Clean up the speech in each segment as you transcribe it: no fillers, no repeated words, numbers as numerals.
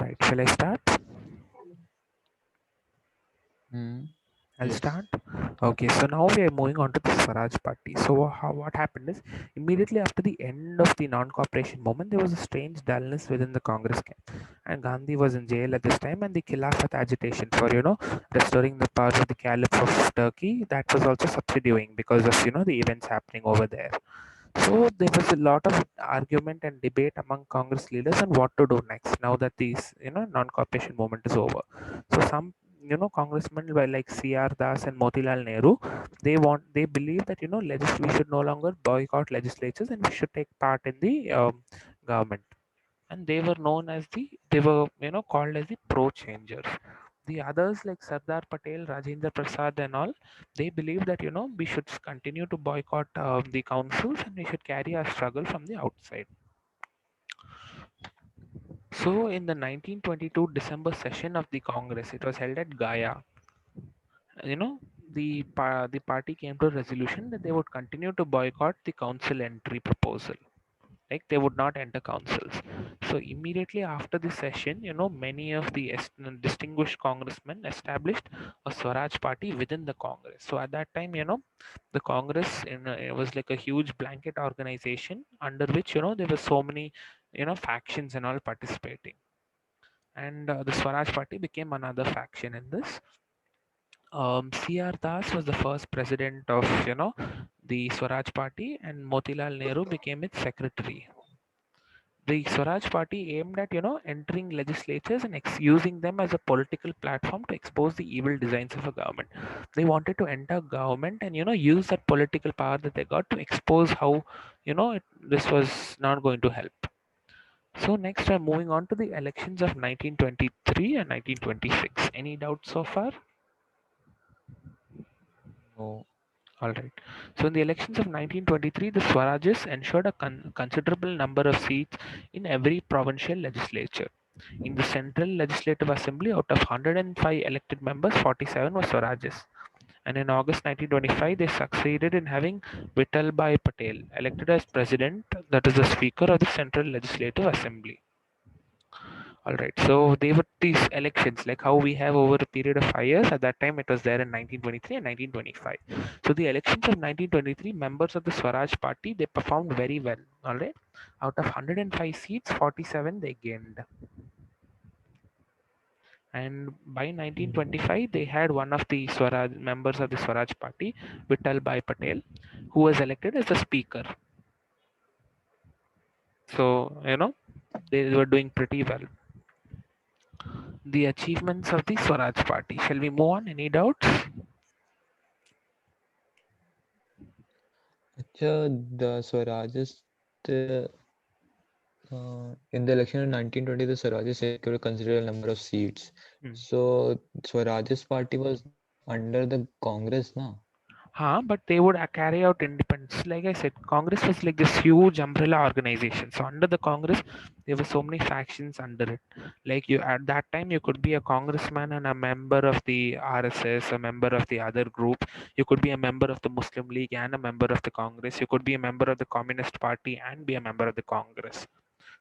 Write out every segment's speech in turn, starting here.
Right, shall I start? Mm, I'll yes. start. Okay, so now we are moving on to the Swaraj Party. So what happened is immediately after the end of the non-cooperation movement, there was a strange dullness within the Congress camp, and Gandhi was in jail at this time, and the Khilafat agitation for restoring the powers of the Caliph of Turkey, that was also subsiding because of the events happening over there. So there was a lot of argument and debate among Congress leaders on what to do next now that these non-cooperation movement is over. So some congressmen were like C.R. Das and Motilal Nehru. They believe that we should no longer boycott legislatures and we should take part in the government. And they were known as they were called as the pro changers. The others like Sardar Patel, Rajendra Prasad, and all, they believe that we should continue to boycott the councils and we should carry our struggle from the outside. So in the 1922 December session of the Congress, it was held at Gaya. You know, the party came to a resolution that they would continue to boycott the council entry proposal. Like they would not enter councils. So immediately after the session, many of the distinguished congressmen established a Swaraj party within the Congress. So at that time, the Congress it was like a huge blanket organization under which there were so many factions and all participating. And the Swaraj party became another faction in this. C.R. Das was the first president of the Swaraj party, and Motilal Nehru became its secretary. The Swaraj party aimed at entering legislatures and using them as a political platform to expose the evil designs of a government. They wanted to enter government and use that political power that they got to expose how this was not going to help. So next I'm moving on to the elections of 1923 and 1926. Any doubts so far? No. All right. So in the elections of 1923, the Swarajes ensured a considerable number of seats in every provincial legislature. In the Central Legislative Assembly, out of 105 elected members, 47 were Swarajes. And in August 1925, they succeeded in having Vittalbhai Patel elected as president, that is the Speaker of the Central Legislative Assembly. All right. So they were these elections, like how we have over a period of 5 years. At that time, it was there in 1923 and 1925. So the elections of 1923, members of the Swaraj Party, they performed very well. All right. Out of 105 seats, 47 they gained. And by Mm, 1925, they had one of the Swaraj members of the Swaraj Party, Vittalbhai Patel, who was elected as the Speaker. So they were doing pretty well. The achievements of the Swaraj Party. Shall we move on? Any doubts? Acha, the Swarajas, in the election of 1920, the Swarajas secured a considerable number of seats. Hmm. So Swarajas party was under the Congress now. But they would carry out independence. Like I said, Congress was like this huge umbrella organization. So under the Congress, there were so many factions under it. Like you at that time, you could be a congressman and a member of the RSS, a member of the other group. You could be a member of the Muslim League and a member of the Congress. You could be a member of the Communist Party and be a member of the Congress.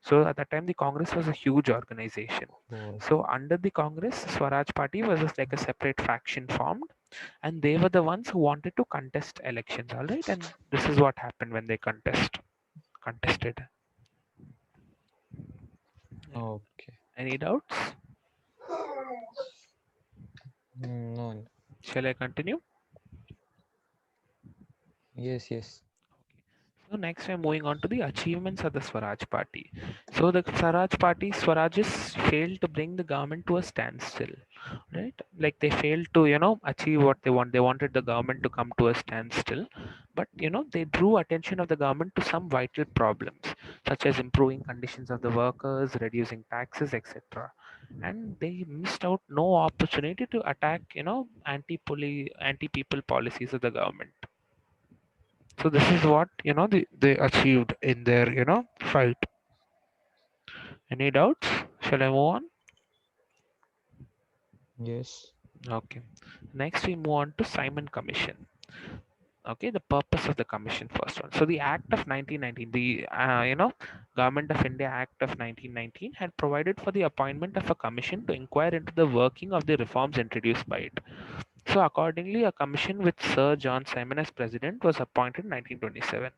So at that time, the Congress was a huge organization. Oh, So under the Congress, Swaraj Party was just like a separate faction formed, and they were the ones who wanted to contest elections. All right, and this is what happened when they contested. okay. Any doubts? No, no. Shall I continue? Yes, yes. So next we're moving on to the achievements of the Swaraj Party. So the Swaraj Party, Swarajes failed to bring the government to a standstill, right? Like they failed to, achieve what they want. They wanted the government to come to a standstill, but they drew attention of the government to some vital problems, such as improving conditions of the workers, reducing taxes, etc. And they missed out no opportunity to attack, anti-people policies of the government. So this is what they achieved in their fight. Any doubts? Shall I move on? Yes. Okay. Next we move on to Simon Commission. Okay, the purpose of the commission, first one. So the Act of 1919, the Government of India Act of 1919 had provided for the appointment of a commission to inquire into the working of the reforms introduced by it. So accordingly, a commission with Sir John Simon as president was appointed in 1927.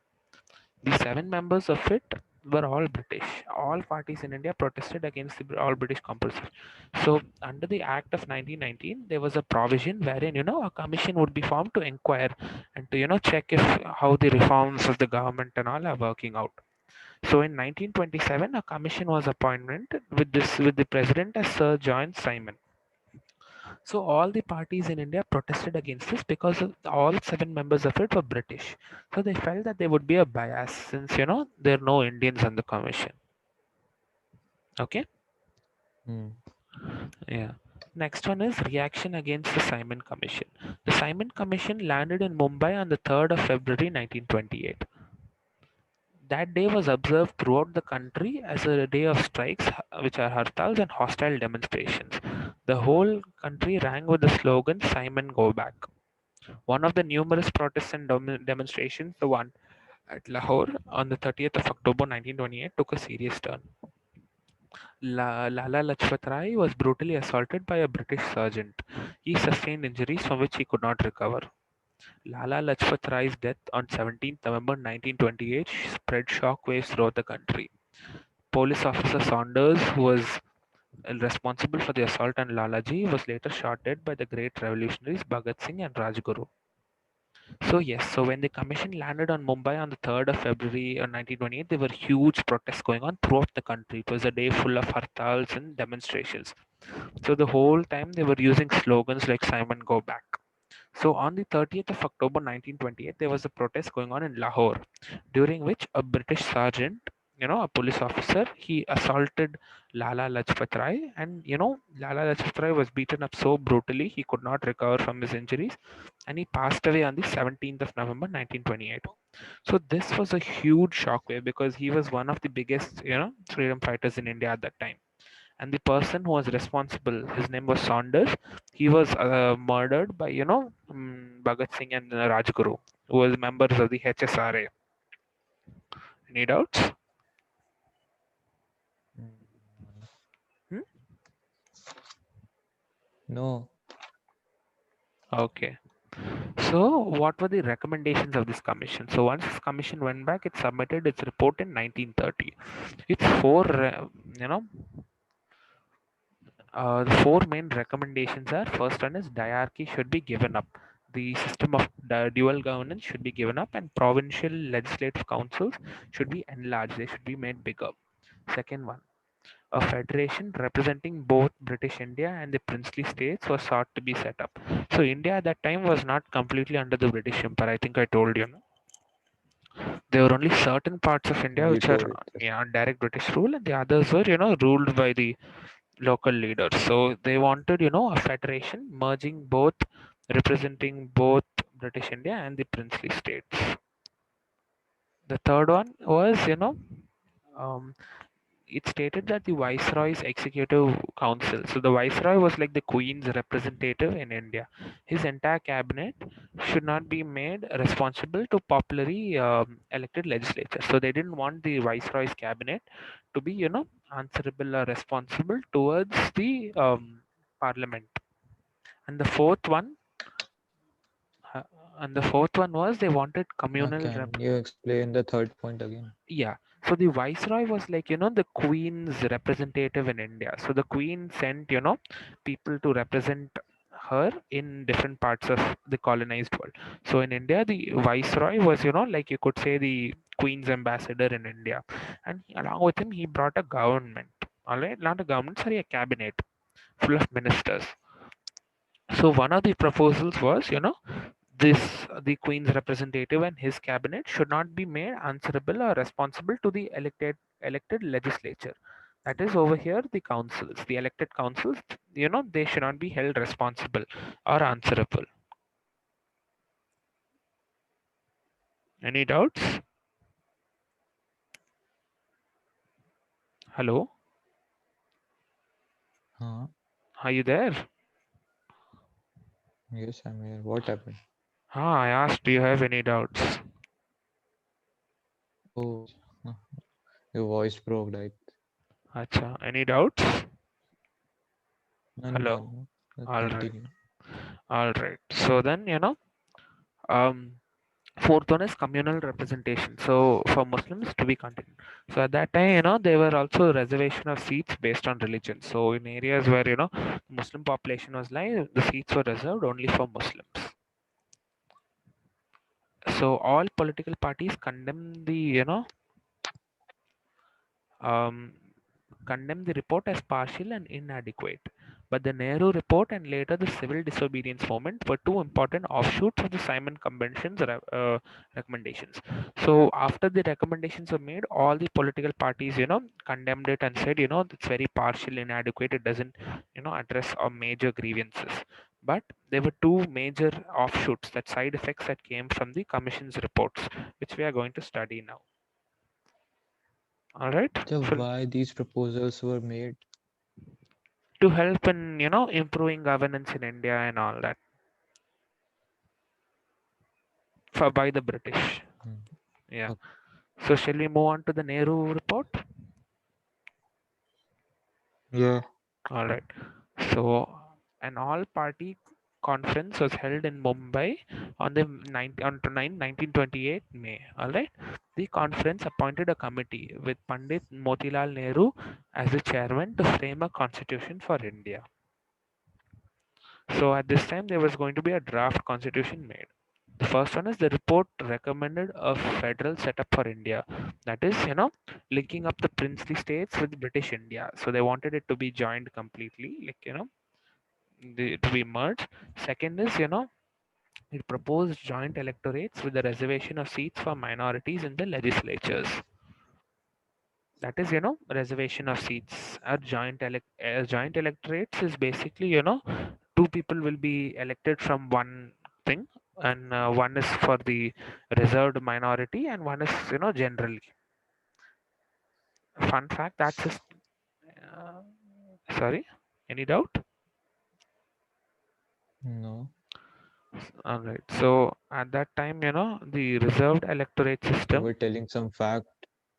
The seven members of it were all British. All parties in India protested against the all British compulsory. So under the Act of 1919, there was a provision wherein a commission would be formed to inquire and to check if how the reforms of the government and all are working out. So in 1927, a commission was appointed with the president as Sir John Simon. So all the parties in India protested against this because all seven members of it were British. So they felt that there would be a bias since there are no Indians on the commission. Okay, Hmm. yeah. Next one is reaction against the Simon Commission. The Simon Commission landed in Mumbai on the 3rd of February 1928. That day was observed throughout the country as a day of strikes, which are hartals and hostile demonstrations. The whole country rang with the slogan "Simon, go back." One of the numerous protests and demonstrations, the one at Lahore on the 30th of October 1928, took a serious turn. Lala Lajpat Rai was brutally assaulted by a British sergeant. He sustained injuries from which he could not recover. Lala Lajpat Rai's death on 17th November 1928 spread shockwaves throughout the country. Police officer Saunders, who was responsible for the assault on Lalaji, was later shot dead by the great revolutionaries Bhagat Singh and Rajguru. So yes, so when the commission landed on Mumbai on the 3rd of February 1928, there were huge protests going on throughout the country. It was a day full of hartals and demonstrations. So the whole time they were using slogans like "Simon, go back." So on the 30th of October 1928, there was a protest going on in Lahore, during which a British sergeant, a police officer, he assaulted Lala Lajpat Rai, and Lala Lajpat Rai was beaten up so brutally he could not recover from his injuries, and he passed away on the 17th of November 1928. So this was a huge shockwave because he was one of the biggest, freedom fighters in India at that time. And the person who was responsible, his name was Saunders. He was murdered by Bhagat Singh and Rajguru, who was members of the HSRA. Any doubts? Mm, Hmm? no. Okay. So, what were the recommendations of this commission? So, once this commission went back, it submitted its report in 1930. Its you know, the four main recommendations are: first one is diarchy should be given up. The system of dual governance should be given up, and provincial legislative councils should be enlarged. They should be made bigger. Second one, a federation representing both British India and the princely states was sought to be set up. So India at that time was not completely under the British Empire. I think I told you. No? There were only certain parts of India You which are told this. direct British rule, and the others were ruled by the local leaders. So they wanted, a federation merging both, representing both British India and the princely states. The third one was, um, it stated that the Viceroy's executive council. So the Viceroy was like the Queen's representative in India. His entire cabinet should not be made responsible to popularly elected legislature. So they didn't want the Viceroy's cabinet to be, answerable or responsible towards the parliament. And the fourth one, uh, and the fourth one was they wanted communal Can you explain the third point again? Yeah. So the viceroy was like, the queen's representative in India. So the queen sent, people to represent her in different parts of the colonized world. So in India, the viceroy was, like you could say the queen's ambassador in India. And along with him, he brought a government. All right. Not a government, sorry, a cabinet full of ministers. So one of the proposals was, this the queen's representative and his cabinet should not be made answerable or responsible to the elected legislature. That is over here the councils, the elected councils, they should not be held responsible or answerable. Any doubts? Hello? Huh? Are you there? Yes, I'm here. What happened? I asked, do you have any doubts? Oh, your voice broke, like. Acha, any doubts? No, no, Hello. no. All right. Continue. All right. So then, um, fourth one is communal representation. So for Muslims to be continued. So at that time, there were also reservation of seats based on religion. So in areas where, Muslim population was like, the seats were reserved only for Muslims. So all political parties condemn the, um, condemned the report as partial and inadequate. But the Nehru report and later the civil disobedience movement were two important offshoots of the Simon Convention's recommendations. So after the recommendations were made, all the political parties, condemned it and said, it's very partial, inadequate. It doesn't, address our major grievances. But there were two major offshoots, that side effects that came from the commission's reports, which we are going to study now. All right. So So why these proposals were made? to help in improving governance in India and all that for by the British. Hmm. Yeah. Okay. So shall we move on to the Nehru report? Yeah. All right. So an all-party conference was held in Mumbai on the 1928 May. All right. The conference appointed a committee with Pandit Motilal Nehru as the chairman to frame a constitution for India. So at this time there was going to be a draft constitution made. The first one is the report recommended a federal setup for India. That is, linking up the princely states with British India. So they wanted it to be joined completely, like, to be merged. Second is, it proposed joint electorates with the reservation of seats for minorities in the legislatures. That is, reservation of seats. Joint electorates is basically, two people will be elected from one thing, and one is for the reserved minority and one is generally. Fun fact, that's just uh, sorry, any doubt? No. All right, so at that time, the reserved electorate You were system. telling some fact.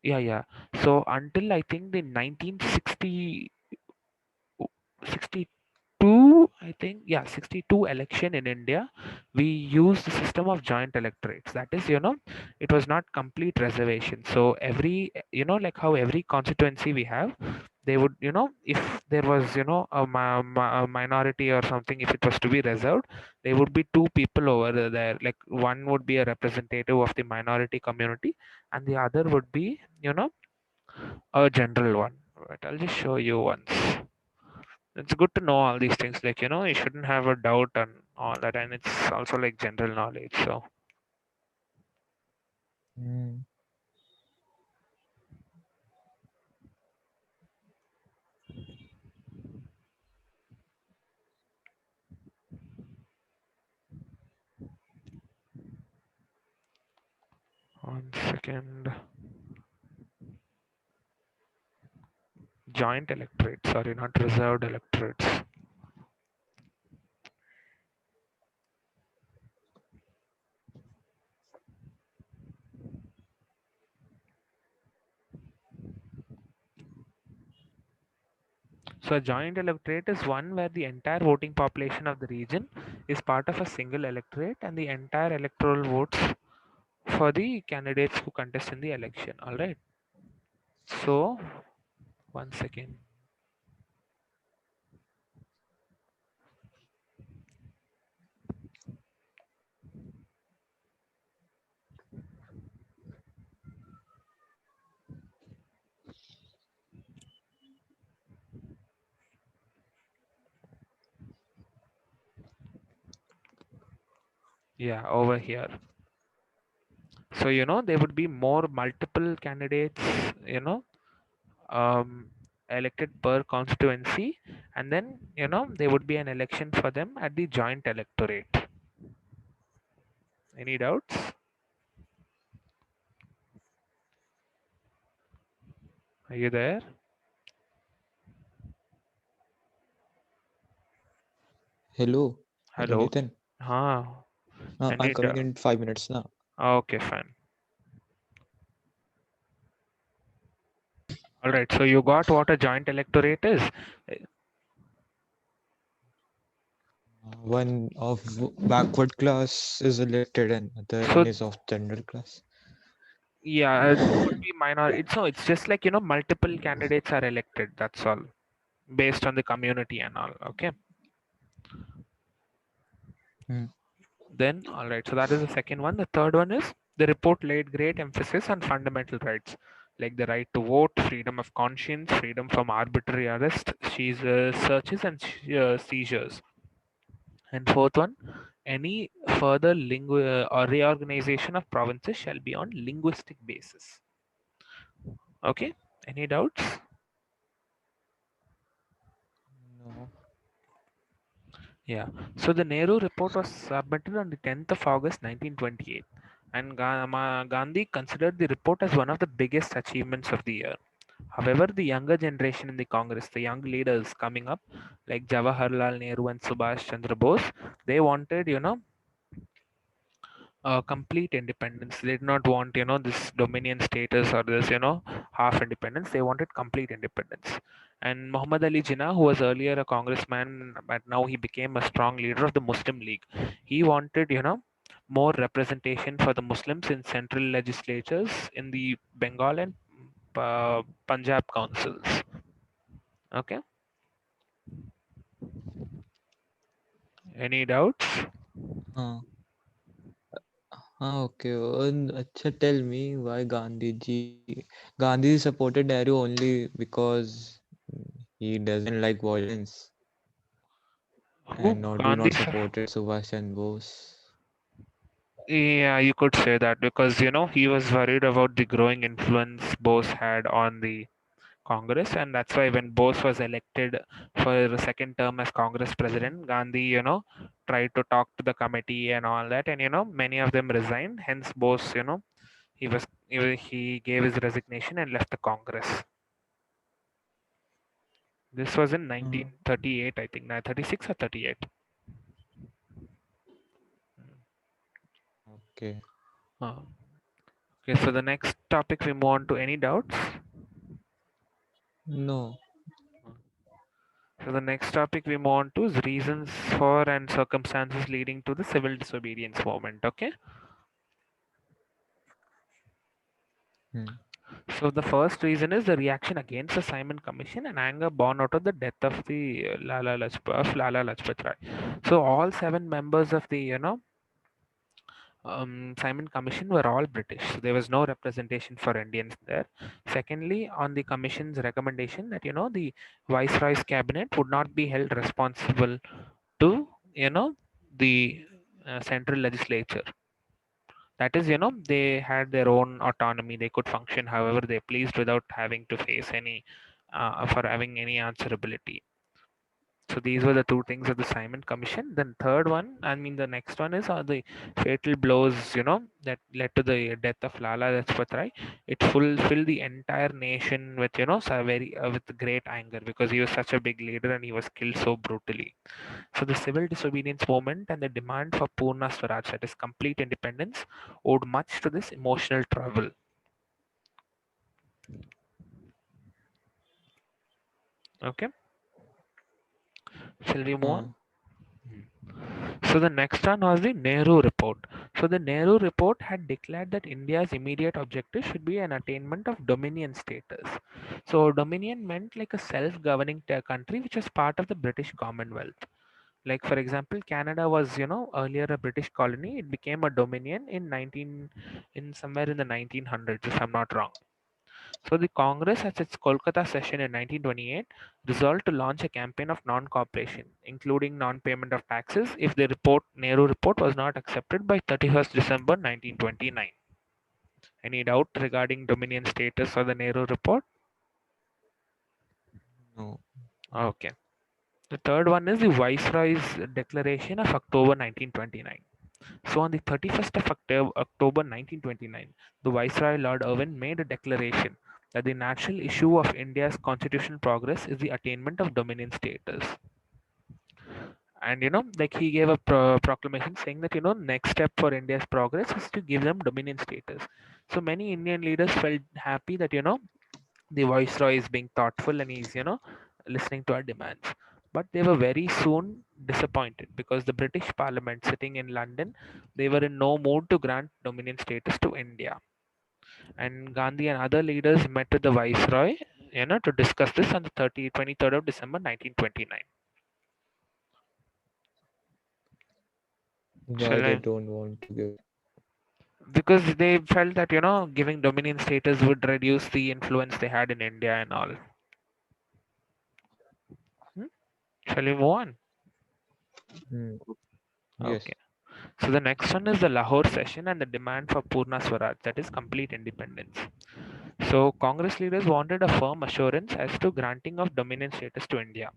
Yeah, so until I think the 1960 62, I think, yeah, 62 election in India, we used the system of joint electorates. That is, it was not complete reservation. So every, like how every constituency we have, they would, if there was, a minority or something, if it was to be reserved, there would be two people over there. Like one would be a representative of the minority community, and the other would be, a general one. Right, I'll just show you once. It's good to know all these things, like, you shouldn't have a doubt on all that, and it's also like general knowledge. So Hmm. 1 second. Joint electorate, sorry, not reserved electorates. So a joint electorate is one where the entire voting population of the region is part of a single electorate, and the entire electoral votes for the candidates who contest in the election. All right. So 1 second. Yeah, over here. So there would be more multiple candidates, you know um, elected per constituency, and then there would be an election for them at the joint electorate. Any doubts? Are you there? Hello. Hello, Hello. Nitin. Huh. I'm Any coming in 5 minutes now. okay, fine. All right. So you got what a joint electorate is. One of backward class is elected and other So one is of general class. yeah, there could be minor. It's just like multiple candidates are elected. That's all based on the community and all. Okay. Hmm. Then, all right, so that is the second one. The third one is the report laid great emphasis on fundamental rights like the right to vote, freedom of conscience, freedom from arbitrary arrest, searches, and seizures. And fourth one, any further or reorganization of provinces shall be on linguistic basis. Okay, any doubts? No. Yeah. So the Nehru report was submitted on the 10th of August 1928, and Gandhi considered the report as one of the biggest achievements of the year. However, the younger generation in the Congress, the young leaders coming up, like Jawaharlal Nehru and Subhash Chandra Bose, they wanted, complete independence. They did not want, this dominion status or this, half independence. They wanted complete independence. And Muhammad Ali Jinnah, who was earlier a congressman, but now he became a strong leader of the Muslim League. He wanted, more representation for the Muslims in central legislatures in the Bengal and Punjab councils. Okay. Any doubts? हाँ हाँ okay और अच्छा tell me why Gandhi ji Gandhi supported Nehru only because he doesn't like violence Who and not do Gandhi? not supported Subhash and Bose. Yeah, you could say that because he was worried about the growing influence Bose had on the Congress, and that's why when Bose was elected for the second term as Congress president, Gandhi, tried to talk to the committee and all that, and many of them resigned. Hence, Bose, he gave his resignation and left the Congress. This was in हाँ 1938, I think, 36 or 38. okay Uh, okay, so the next topic we move on to. Any doubts? no So the next topic we move on to is reasons for and circumstances leading to the civil disobedience movement. Okay. hmm. So the first reason is the reaction against the Simon Commission and anger born out of the death of the Lala Lajpat Rai. So all seven members of the Simon Commission were all British. So there was no representation for Indians there. Secondly, on the Commission's recommendation that the Viceroy's cabinet would not be held responsible to the central legislature. That is, they had their own autonomy. They could function however they pleased without having to face any for having any answerability. So these were the two things of the Simon Commission. Then third one, I mean the next one is the fatal blows, that led to the death of Lala Lajpat Rai. It fulfilled the entire nation with very with great anger because he was such a big leader and he was killed so brutally. So the civil disobedience movement and the demand for Purna Swaraj, that is complete independence, owed much to this emotional trouble. Okay, shall we move on? हाँ So the next one was the Nehru report. So the Nehru report had declared that India's immediate objective should be an attainment of dominion status. So dominion meant like a self-governing country which was part of the British Commonwealth. Like for example, Canada was earlier a British colony. It became a dominion in somewhere in the 1900s, if I'm not wrong. So the Congress at its Kolkata session in 1928 resolved to launch a campaign of non-cooperation, including non-payment of taxes, if the Nehru report was not accepted by 31st December 1929. Any doubt regarding dominion status or the Nehru report? no Okay. The third one is the Viceroy's Declaration of October 1929. So on the 31st of October 1929, the Viceroy Lord Irwin made a declaration that the natural issue of India's constitutional progress is the attainment of dominion status. And like he gave a proclamation saying that next step for India's progress is to give them dominion status. So many Indian leaders felt happy that the viceroy is being thoughtful and he's listening to our demands. But they were very soon disappointed because the British Parliament sitting in London, they were in no mood to grant dominion status to India. And Gandhi and other leaders met with the viceroy to discuss this on the 23rd of December 1929. Why Shall they I? don't want to give? Because they felt that giving dominion status would reduce the influence they had in India and all. Hmm? Shall we move on? Hmm. Okay. Yes. So the next one is the Lahore session and the demand for Purna Swaraj, that is complete independence. So Congress leaders wanted a firm assurance as to granting of dominion status to India.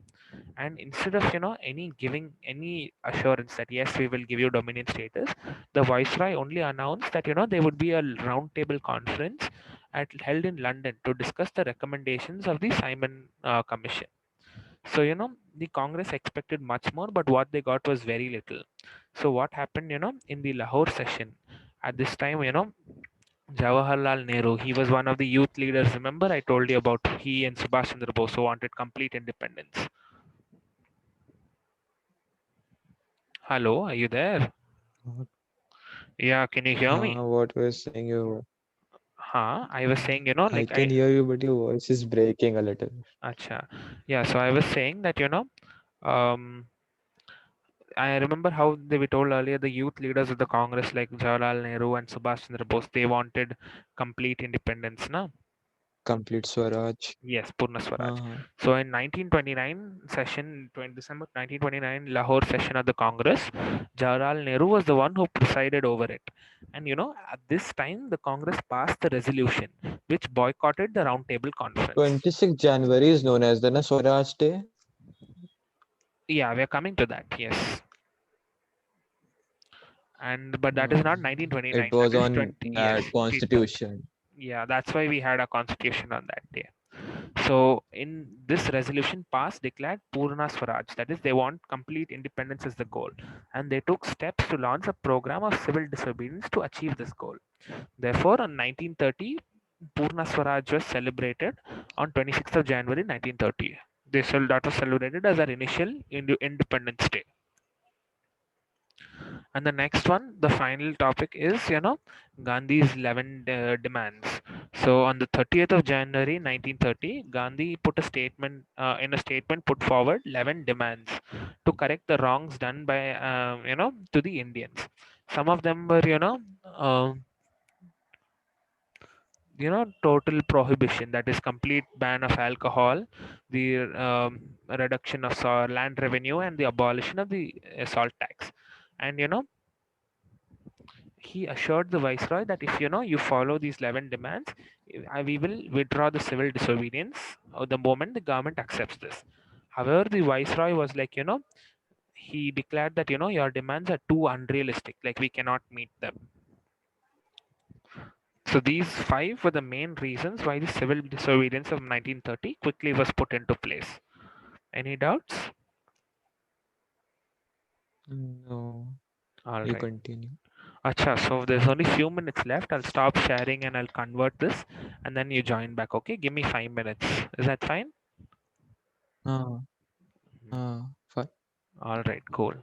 And instead of any giving any assurance that yes we will give you dominion status, the viceroy only announced that there would be a round table conference held in London to discuss the recommendations of the Simon Commission. So the Congress expected much more, but what they got was very little. So what happened in the Lahore session at this time, Jawaharlal Nehru, he was one of the youth leaders. Remember, I told you about he and Subhash Chandra Bose who wanted complete independence. Hello, are you there? What? Yeah, can you hear me? What was saying you? Huh? I was saying, I like can hear you, but your voice is breaking a little. acha. Yeah, so I was saying that, um, I remember how they were told earlier the youth leaders of the Congress like Jawaharlal Nehru and Subhash Chandra Bose, they wanted complete independence, na? Complete Swaraj. Yes, Purna Swaraj. Uh, So in 1929 session, 20 December 1929 Lahore session of the Congress, Jawaharlal Nehru was the one who presided over it. And at this time the Congress passed the resolution which boycotted the Round Table Conference. 26th January is known as the na Swaraj Day. Yeah, we are coming to that. Yes, and but that is Uh, not it 1929. That was is on 20. Yes, that T12. constitution. Yeah, that's why we had a constitution on that day. So, in this resolution passed declared Purna Swaraj, that is, they want complete independence as the goal, and they took steps to launch a program of civil disobedience to achieve this goal. Therefore, on 1930, Purna Swaraj was celebrated on 26th of January 1930. That was celebrated as our initial Independence Day. And the next one, the final topic is, Gandhi's 11 demands. So on the 30th of January 1930, Gandhi put a statement, in a statement put forward 11 demands to correct the wrongs done by, to the Indians. Some of them were, total prohibition, that is complete ban of alcohol, the reduction of land revenue, and the abolition of the salt tax. And he assured the viceroy that if you follow these 11 demands, we will withdraw the civil disobedience the moment the government accepts this. However, the viceroy was like, he declared that your demands are too unrealistic, like we cannot meet them. So these five were the main reasons why the civil disobedience of 1930 quickly was put into place. Any doubts? No, All you right. continue. Acha, so there's only few minutes left. I'll stop sharing and I'll convert this and then you join back. Okay, give me 5 minutes. Is that fine? Uh, Mhm. fine. All right, cool.